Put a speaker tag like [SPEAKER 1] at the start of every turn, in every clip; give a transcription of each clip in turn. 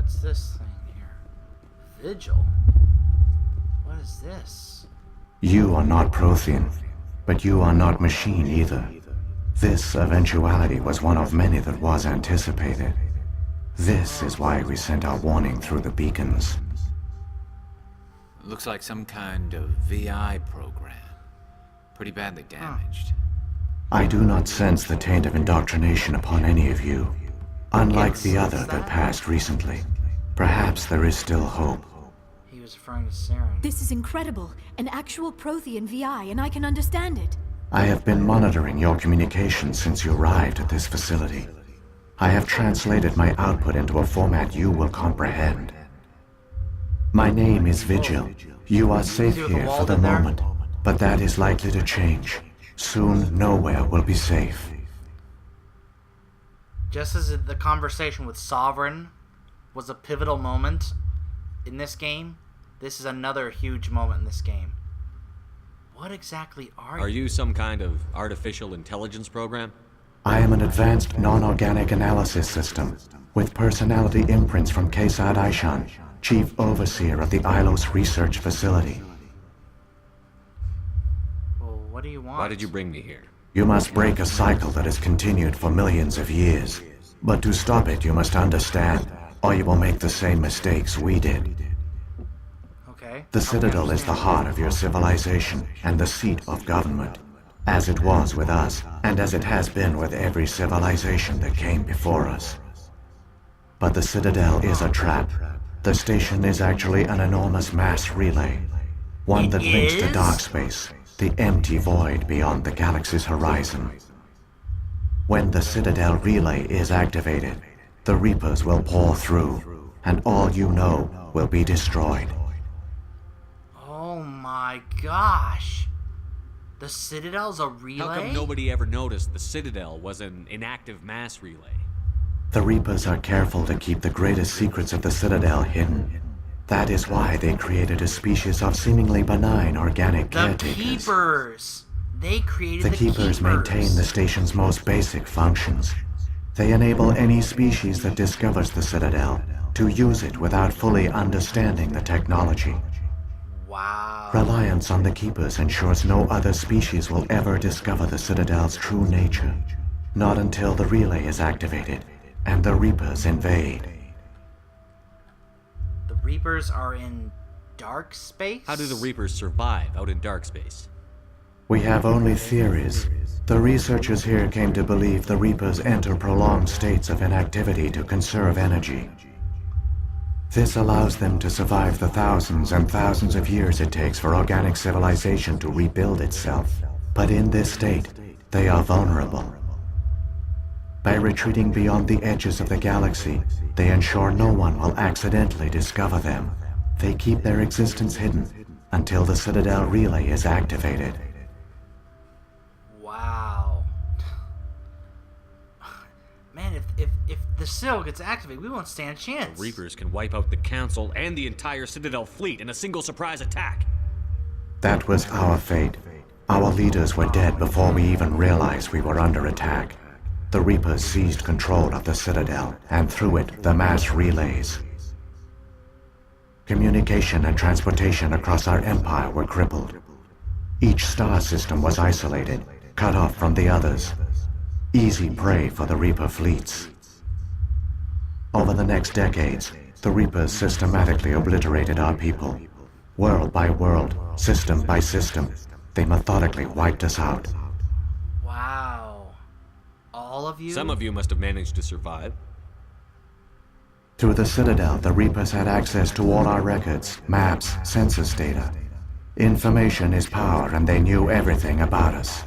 [SPEAKER 1] What's this thing here? Vigil? What is this?
[SPEAKER 2] You are not Prothean, but you are not machine either. This eventuality was one of many that was anticipated. This is why we sent our warning through the beacons.
[SPEAKER 3] Looks like some kind of VI program. Pretty badly damaged.
[SPEAKER 2] I do not sense the taint of indoctrination upon any of you. Unlike the other that passed recently. Perhaps there is still hope.
[SPEAKER 1] He was referring to Saren.
[SPEAKER 4] This is incredible. An actual Prothean VI, and I can understand it.
[SPEAKER 2] I have been monitoring your communications since you arrived at this facility. I have translated my output into a format you will comprehend. My name is Vigil. You are safe here for the moment, but that is likely to change. Soon, nowhere will be safe.
[SPEAKER 1] Just as the conversation with Sovereign was a pivotal moment in this game, this is another huge moment in this game. What exactly are you?
[SPEAKER 5] Are you some kind of artificial intelligence program?
[SPEAKER 2] I am an advanced non-organic analysis system with personality imprints from Kesad Aishan, Chief Overseer of the Ilos Research Facility.
[SPEAKER 1] Well, what do you want?
[SPEAKER 5] Why did you bring me here?
[SPEAKER 2] You must break a cycle that has continued for millions of years. But to stop it, you must understand, or you will make the same mistakes we did.
[SPEAKER 1] Okay.
[SPEAKER 2] The Citadel is the heart of your civilization and the seat of government, as it was with us, and as it has been with every civilization that came before us. But the Citadel is a trap. The station is actually an enormous mass relay, one that links to dark space, the empty void beyond the galaxy's horizon. When the Citadel relay is activated, the Reapers will pour through, and all you know will be destroyed.
[SPEAKER 1] Oh my gosh. The Citadel's a relay?
[SPEAKER 5] How come nobody ever noticed the Citadel was an inactive mass relay?
[SPEAKER 2] The Reapers are careful to keep the greatest secrets of the Citadel hidden. That is why they created a species of seemingly benign organic
[SPEAKER 1] The
[SPEAKER 2] caretakers.
[SPEAKER 1] Keepers! They created
[SPEAKER 2] The Keepers maintain the station's most basic functions. They enable any species that discovers the Citadel to use it without fully understanding the technology.
[SPEAKER 1] Wow.
[SPEAKER 2] Reliance on the Keepers ensures no other species will ever discover the Citadel's true nature. Not until the relay is activated and the Reapers invade.
[SPEAKER 1] The Reapers are in dark space?
[SPEAKER 5] How do the Reapers survive out in dark space?
[SPEAKER 2] We have only theories. The researchers here came to believe the Reapers enter prolonged states of inactivity to conserve energy. This allows them to survive the thousands and thousands of years it takes for organic civilization to rebuild itself. But in this state, they are vulnerable. By retreating beyond the edges of the galaxy, they ensure no one will accidentally discover them. They keep their existence hidden until the Citadel relay is activated.
[SPEAKER 1] Wow. Man, if the Citadel gets activated, we won't stand a chance.
[SPEAKER 5] The Reapers can wipe out the Council and the entire Citadel fleet in a single surprise attack.
[SPEAKER 2] That was our fate. Our leaders were dead before we even realized we were under attack. The Reapers seized control of the Citadel, and through it, the mass relays. Communication and transportation across our empire were crippled. Each star system was isolated, cut off from the others. Easy prey for the Reaper fleets. Over the next decades, the Reapers systematically obliterated our people. World by world, system by system, they methodically wiped us out.
[SPEAKER 1] Wow. All of you?
[SPEAKER 5] Some of you must have managed to survive.
[SPEAKER 2] Through the Citadel, the Reapers had access to all our records, maps, census data. Information is power, and they knew everything about us.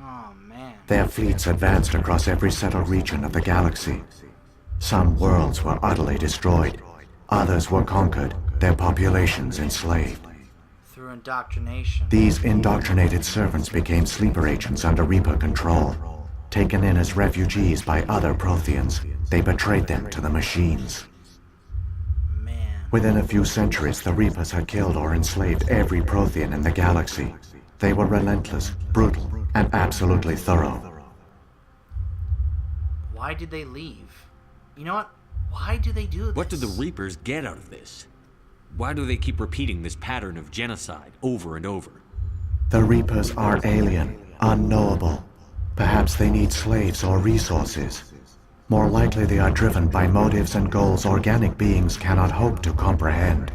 [SPEAKER 1] Oh, man.
[SPEAKER 2] Their fleets advanced across every settled region of the galaxy. Some worlds were utterly destroyed. Others were conquered, their populations enslaved.
[SPEAKER 1] Through indoctrination.
[SPEAKER 2] These indoctrinated servants became sleeper agents under Reaper control. Taken in as refugees by other Protheans, they betrayed them to the machines.
[SPEAKER 1] Man.
[SPEAKER 2] Within a few centuries, the Reapers had killed or enslaved every Prothean in the galaxy. They were relentless, brutal, and absolutely thorough.
[SPEAKER 1] Why did they leave? You know what? Why do they do this?
[SPEAKER 5] What do the Reapers get out of this? Why do they keep repeating this pattern of genocide over and over?
[SPEAKER 2] The Reapers are alien, unknowable. Perhaps they need slaves or resources. More likely they are driven by motives and goals organic beings cannot hope to comprehend.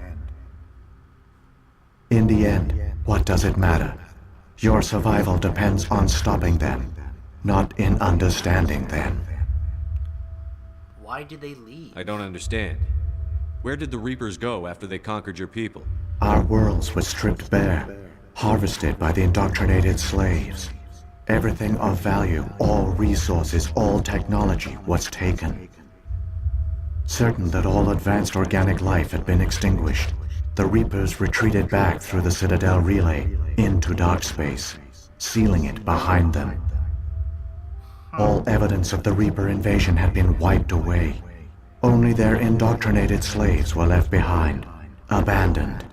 [SPEAKER 2] In the end, what does it matter? Your survival depends on stopping them, not in understanding them.
[SPEAKER 1] Why did they leave?
[SPEAKER 5] I don't understand. Where did the Reapers go after they conquered your people?
[SPEAKER 2] Our worlds were stripped bare, harvested by the indoctrinated slaves. Everything of value, all resources, all technology was taken. Certain that all advanced organic life had been extinguished, the Reapers retreated back through the Citadel relay into dark space, sealing it behind them. All evidence of the Reaper invasion had been wiped away. Only their indoctrinated slaves were left behind, abandoned.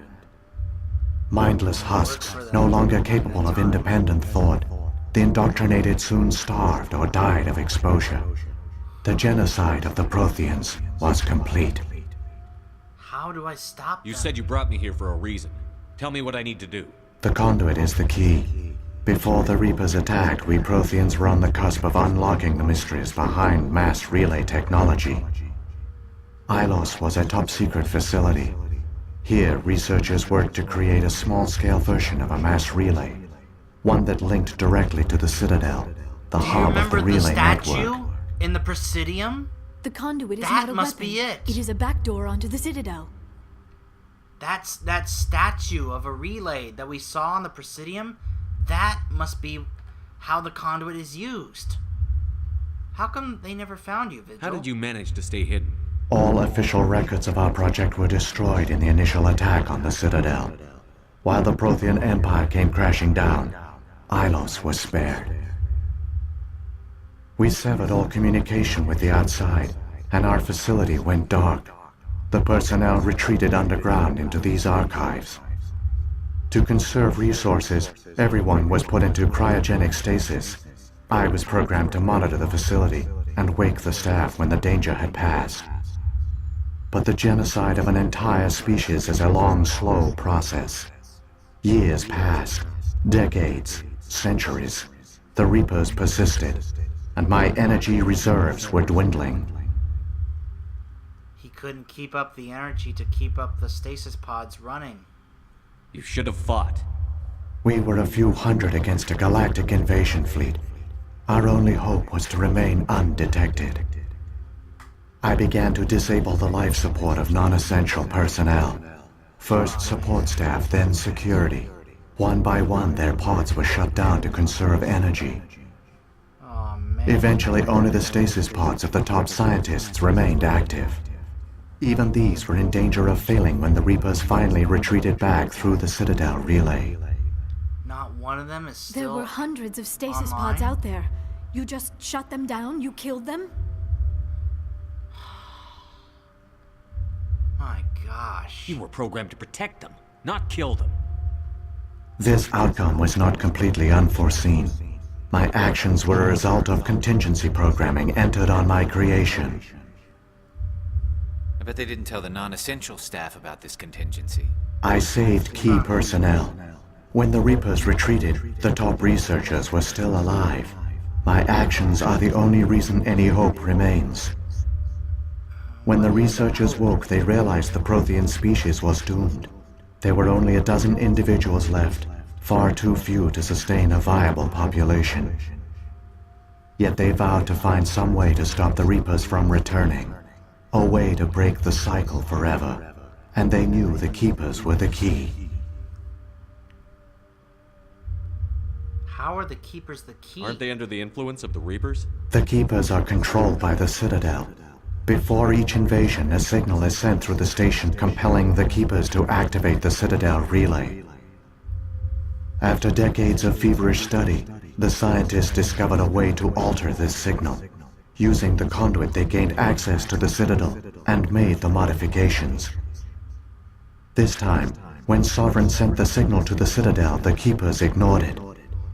[SPEAKER 2] Mindless husks, no longer capable of independent thought, the indoctrinated soon starved or died of exposure. The genocide of the Protheans was complete.
[SPEAKER 1] How do I stop them?
[SPEAKER 5] You said you brought me here for a reason. Tell me what I need to do.
[SPEAKER 2] The conduit is the key. Before the Reapers attacked, we Protheans were on the cusp of unlocking the mysteries behind mass relay technology. Ilos was a top-secret facility. Here, researchers worked to create a small-scale version of a mass relay, one that linked directly to the Citadel, the
[SPEAKER 1] Do you
[SPEAKER 2] hub of
[SPEAKER 1] remember
[SPEAKER 2] the relay
[SPEAKER 1] the statue
[SPEAKER 2] network.
[SPEAKER 1] in the Presidium?
[SPEAKER 4] The conduit is
[SPEAKER 1] That
[SPEAKER 4] not a
[SPEAKER 1] must
[SPEAKER 4] weapon.
[SPEAKER 1] be it.
[SPEAKER 4] It is a backdoor onto the Citadel.
[SPEAKER 1] That's that statue of a relay that we saw on the Presidium. That must be how the conduit is used. How come they never found you, Vigil?
[SPEAKER 5] How did you manage to stay hidden?
[SPEAKER 2] All official records of our project were destroyed in the initial attack on the Citadel. While the Prothean Empire came crashing down, Ilos was spared. We severed all communication with the outside, and our facility went dark. The personnel retreated underground into these archives. To conserve resources, everyone was put into cryogenic stasis. I was programmed to monitor the facility and wake the staff when the danger had passed. But the genocide of an entire species is a long, slow process. Years passed, decades, centuries. The Reapers persisted, and my energy reserves were dwindling.
[SPEAKER 1] He couldn't keep up the energy to keep up the stasis pods running.
[SPEAKER 5] You should have fought.
[SPEAKER 2] We were a few hundred against a galactic invasion fleet. Our only hope was to remain undetected. I began to disable the life support of non-essential personnel. First support staff, then security. One by one, their pods were shut down to conserve energy.
[SPEAKER 1] Oh man.
[SPEAKER 2] Eventually, only the stasis pods of the top scientists remained active. Even these were in danger of failing when the Reapers finally retreated back through the Citadel relay.
[SPEAKER 1] Not one of them is still
[SPEAKER 4] There were hundreds of stasis
[SPEAKER 1] online?
[SPEAKER 4] pods out there. You just shut them down? You killed them?
[SPEAKER 1] My gosh.
[SPEAKER 5] You were programmed to protect them, not kill them.
[SPEAKER 2] This outcome was not completely unforeseen. My actions were a result of contingency programming entered on my creation.
[SPEAKER 3] I bet they didn't tell the non-essential staff about this contingency.
[SPEAKER 2] I saved key personnel. When the Reapers retreated, the top researchers were still alive. My actions are the only reason any hope remains. When the researchers woke, they realized the Prothean species was doomed. There were only a dozen individuals left, far too few to sustain a viable population. Yet they vowed to find some way to stop the Reapers from returning, a way to break the cycle forever, and they knew the Keepers were the key.
[SPEAKER 1] How are the Keepers the key?
[SPEAKER 5] Aren't they under the influence of the Reapers?
[SPEAKER 2] The Keepers are controlled by the Citadel. Before each invasion, a signal is sent through the station compelling the Keepers to activate the Citadel relay. After decades of feverish study, the scientists discovered a way to alter this signal. Using the conduit, they gained access to the Citadel and made the modifications. This time, when Sovereign sent the signal to the Citadel, the Keepers ignored it.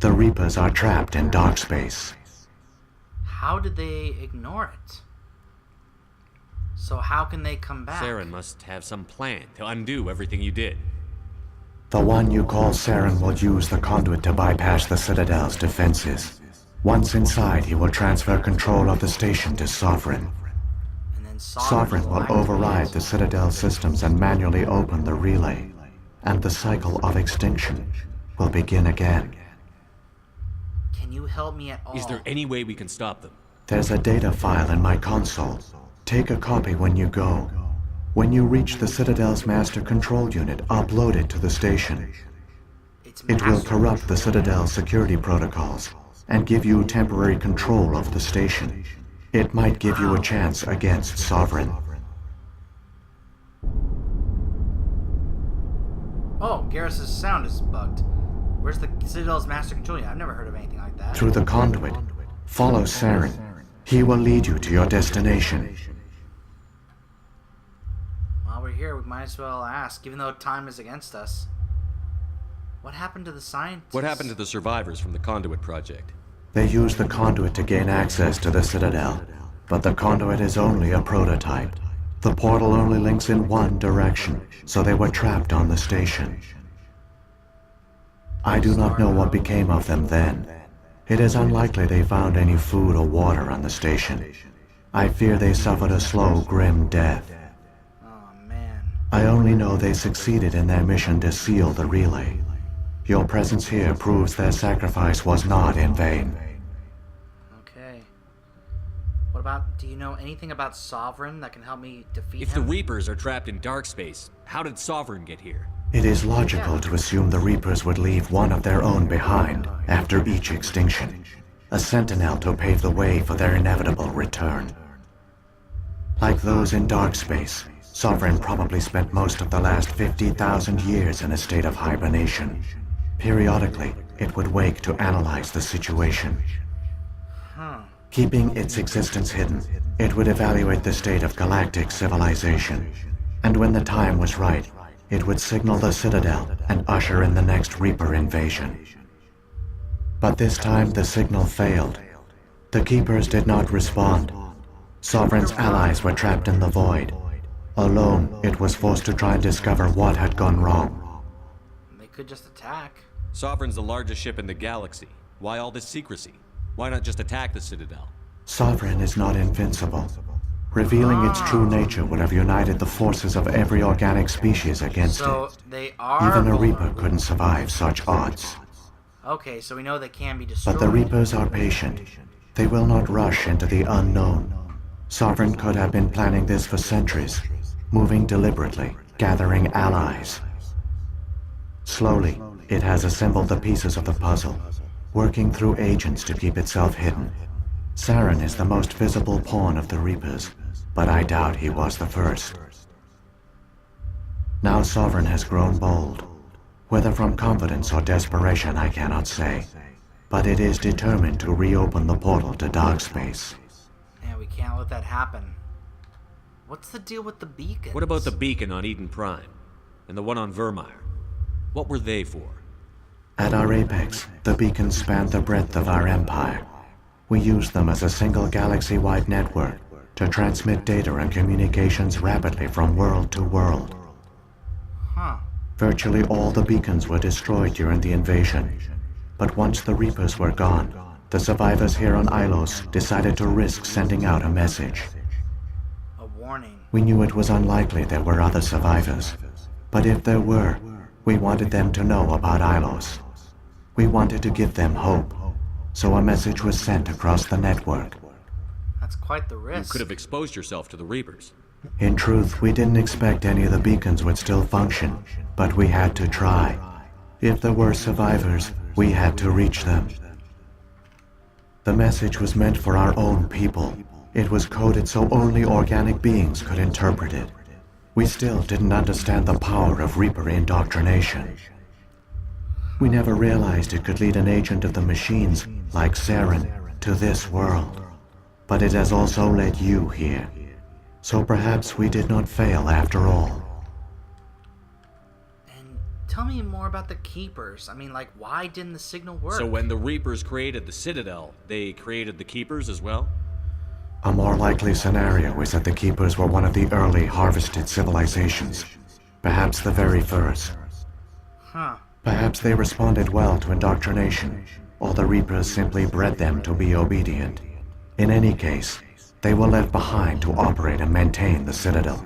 [SPEAKER 2] The Reapers are trapped in dark space.
[SPEAKER 1] How did they ignore it? So how can they come back?
[SPEAKER 5] Saren must have some plan to undo everything you did.
[SPEAKER 2] The one you call Saren will use the conduit to bypass the Citadel's defenses. Once inside, he will transfer control of the station to Sovereign.
[SPEAKER 1] And then
[SPEAKER 2] Sovereign will override the Citadel systems and manually open the relay. And the cycle of extinction will begin again.
[SPEAKER 1] Can you help me at all?
[SPEAKER 5] Is there any way we can stop them?
[SPEAKER 2] There's a data file in my console. Take a copy when you go. When you reach the Citadel's master control unit, upload it to the station. It will corrupt the Citadel's security protocols and give you temporary control of the station. It might give you a chance against Sovereign.
[SPEAKER 1] Oh, Garrus's sound is bugged. Where's the Citadel's master control unit? I've never heard of anything like that.
[SPEAKER 2] Through the conduit, follow Saren. He will lead you to your destination.
[SPEAKER 1] While we're here, we might as well ask, even though time is against us. What happened to the scientists?
[SPEAKER 5] What happened to the survivors from the Conduit Project?
[SPEAKER 2] They use the conduit to gain access to the Citadel, but the conduit is only a prototype. The portal only links in one direction, so they were trapped on the station. I do not know what became of them then. It is unlikely they found any food or water on the station. I fear they suffered a slow, grim death.
[SPEAKER 1] Oh, man.
[SPEAKER 2] I only know they succeeded in their mission to seal the relay. Your presence here proves their sacrifice was not in vain.
[SPEAKER 1] Okay. What about, do you know anything about Sovereign that can help me defeat
[SPEAKER 5] If
[SPEAKER 1] him?
[SPEAKER 5] the Reapers are trapped in dark space, how did Sovereign get here?
[SPEAKER 2] It is logical to assume the Reapers would leave one of their own behind after each extinction, a sentinel to pave the way for their inevitable return. Like those in dark space, Sovereign probably spent most of the last 50,000 years in a state of hibernation. Periodically, it would wake to analyze the situation. Keeping its existence hidden, it would evaluate the state of galactic civilization. And when the time was right, it would signal the Citadel and usher in the next Reaper invasion. But this time the signal failed. The Keepers did not respond. Sovereign's allies were trapped in the void. Alone, it was forced to try and discover what had gone wrong.
[SPEAKER 1] They could just attack.
[SPEAKER 5] Sovereign's the largest ship in the galaxy. Why all this secrecy? Why not just attack the Citadel?
[SPEAKER 2] Sovereign is not invincible. Revealing its true nature would have united the forces of every organic species against
[SPEAKER 1] So
[SPEAKER 2] it.
[SPEAKER 1] they are
[SPEAKER 2] Even a Reaper
[SPEAKER 1] vulnerable.
[SPEAKER 2] couldn't survive such odds.
[SPEAKER 1] Okay, so we know they can be destroyed.
[SPEAKER 2] But the Reapers are patient. They will not rush into the unknown. Sovereign could have been planning this for centuries, moving deliberately, gathering allies. Slowly, it has assembled the pieces of the puzzle, working through agents to keep itself hidden. Saren is the most visible pawn of the Reapers, but I doubt he was the first. Now Sovereign has grown bold. Whether from confidence or desperation, I cannot say. But it is determined to reopen the portal to dark space.
[SPEAKER 1] Yeah, we can't let that happen. What's the deal with the beacons?
[SPEAKER 5] What about the beacon on Eden Prime? And the one on Vermeer? What were they for?
[SPEAKER 2] At our apex, the beacons span the breadth of our empire. We use them as a single galaxy-wide network to transmit data and communications rapidly from world to world.
[SPEAKER 1] Huh.
[SPEAKER 2] Virtually all the beacons were destroyed during the invasion. But once the Reapers were gone, the survivors here on Ilos decided to risk sending out a message.
[SPEAKER 1] A warning.
[SPEAKER 2] We knew it was unlikely there were other survivors. But if there were, we wanted them to know about Ilos. We wanted to give them hope. So a message was sent across the network.
[SPEAKER 1] That's quite the
[SPEAKER 5] You
[SPEAKER 1] risk.
[SPEAKER 5] could have exposed yourself to the Reapers.
[SPEAKER 2] In truth, we didn't expect any of the beacons would still function, but we had to try. If there were survivors, we had to reach them. The message was meant for our own people. It was coded so only organic beings could interpret it. We still didn't understand the power of Reaper indoctrination. We never realized it could lead an agent of the machines, like Saren, to this world. But it has also led you here. So perhaps we did not fail after all.
[SPEAKER 1] And tell me more about the Keepers. I mean, like, why didn't the signal work?
[SPEAKER 5] So when the Reapers created the Citadel, they created the Keepers as well?
[SPEAKER 2] A more likely scenario is that the Keepers were one of the early harvested civilizations, perhaps the very first.
[SPEAKER 1] Huh.
[SPEAKER 2] Perhaps they responded well to indoctrination, or the Reapers simply bred them to be obedient. In any case, they were left behind to operate and maintain the Citadel.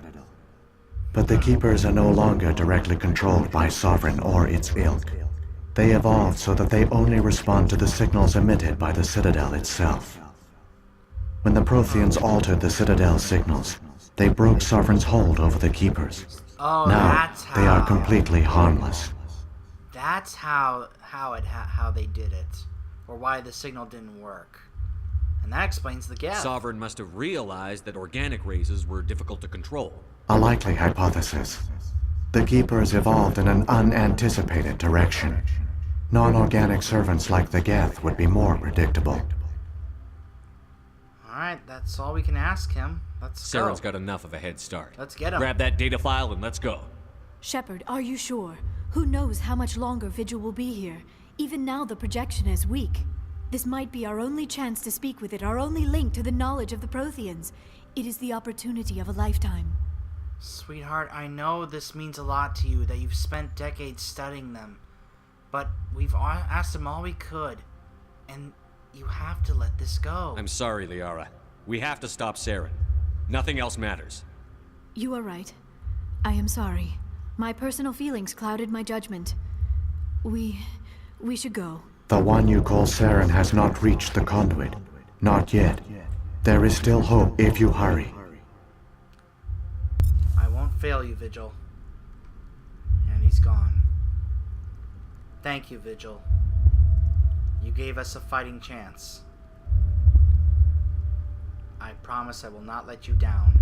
[SPEAKER 2] But the Keepers are no longer directly controlled by Sovereign or its ilk. They evolved so that they only respond to the signals emitted by the Citadel itself. When the Protheans altered the Citadel's signals, they broke Sovereign's hold over the Keepers.
[SPEAKER 1] Oh,
[SPEAKER 2] Now,
[SPEAKER 1] that's how.
[SPEAKER 2] they are completely harmless.
[SPEAKER 1] That's how they did it, or why the signal didn't work, and that explains the gap.
[SPEAKER 5] Sovereign must have realized that organic races were difficult to control.
[SPEAKER 2] A likely hypothesis. The Keepers evolved in an unanticipated direction. Non-organic servants like the Geth would be more predictable.
[SPEAKER 1] All right, that's all we can ask him. Let's go.
[SPEAKER 5] Saren's got enough of a head start.
[SPEAKER 1] Let's get him.
[SPEAKER 5] Grab that data file and let's go.
[SPEAKER 4] Shepard, are you sure? Who knows how much longer Vigil will be here? Even now the projection is weak. This might be our only chance to speak with it, our only link to the knowledge of the Protheans. It is the opportunity of a lifetime.
[SPEAKER 1] Sweetheart, I know this means a lot to you, that you've spent decades studying them. But we've asked them all we could, and you have to let this go.
[SPEAKER 5] I'm sorry, Liara. We have to stop Saren. Nothing else matters.
[SPEAKER 4] You are right. I am sorry. My personal feelings clouded my judgment. We should go.
[SPEAKER 2] The one you call Saren has not reached the conduit. Not yet. There is still hope if you hurry.
[SPEAKER 1] I won't fail you, Vigil. And he's gone. Thank you, Vigil. You gave us a fighting chance. I promise I will not let you down.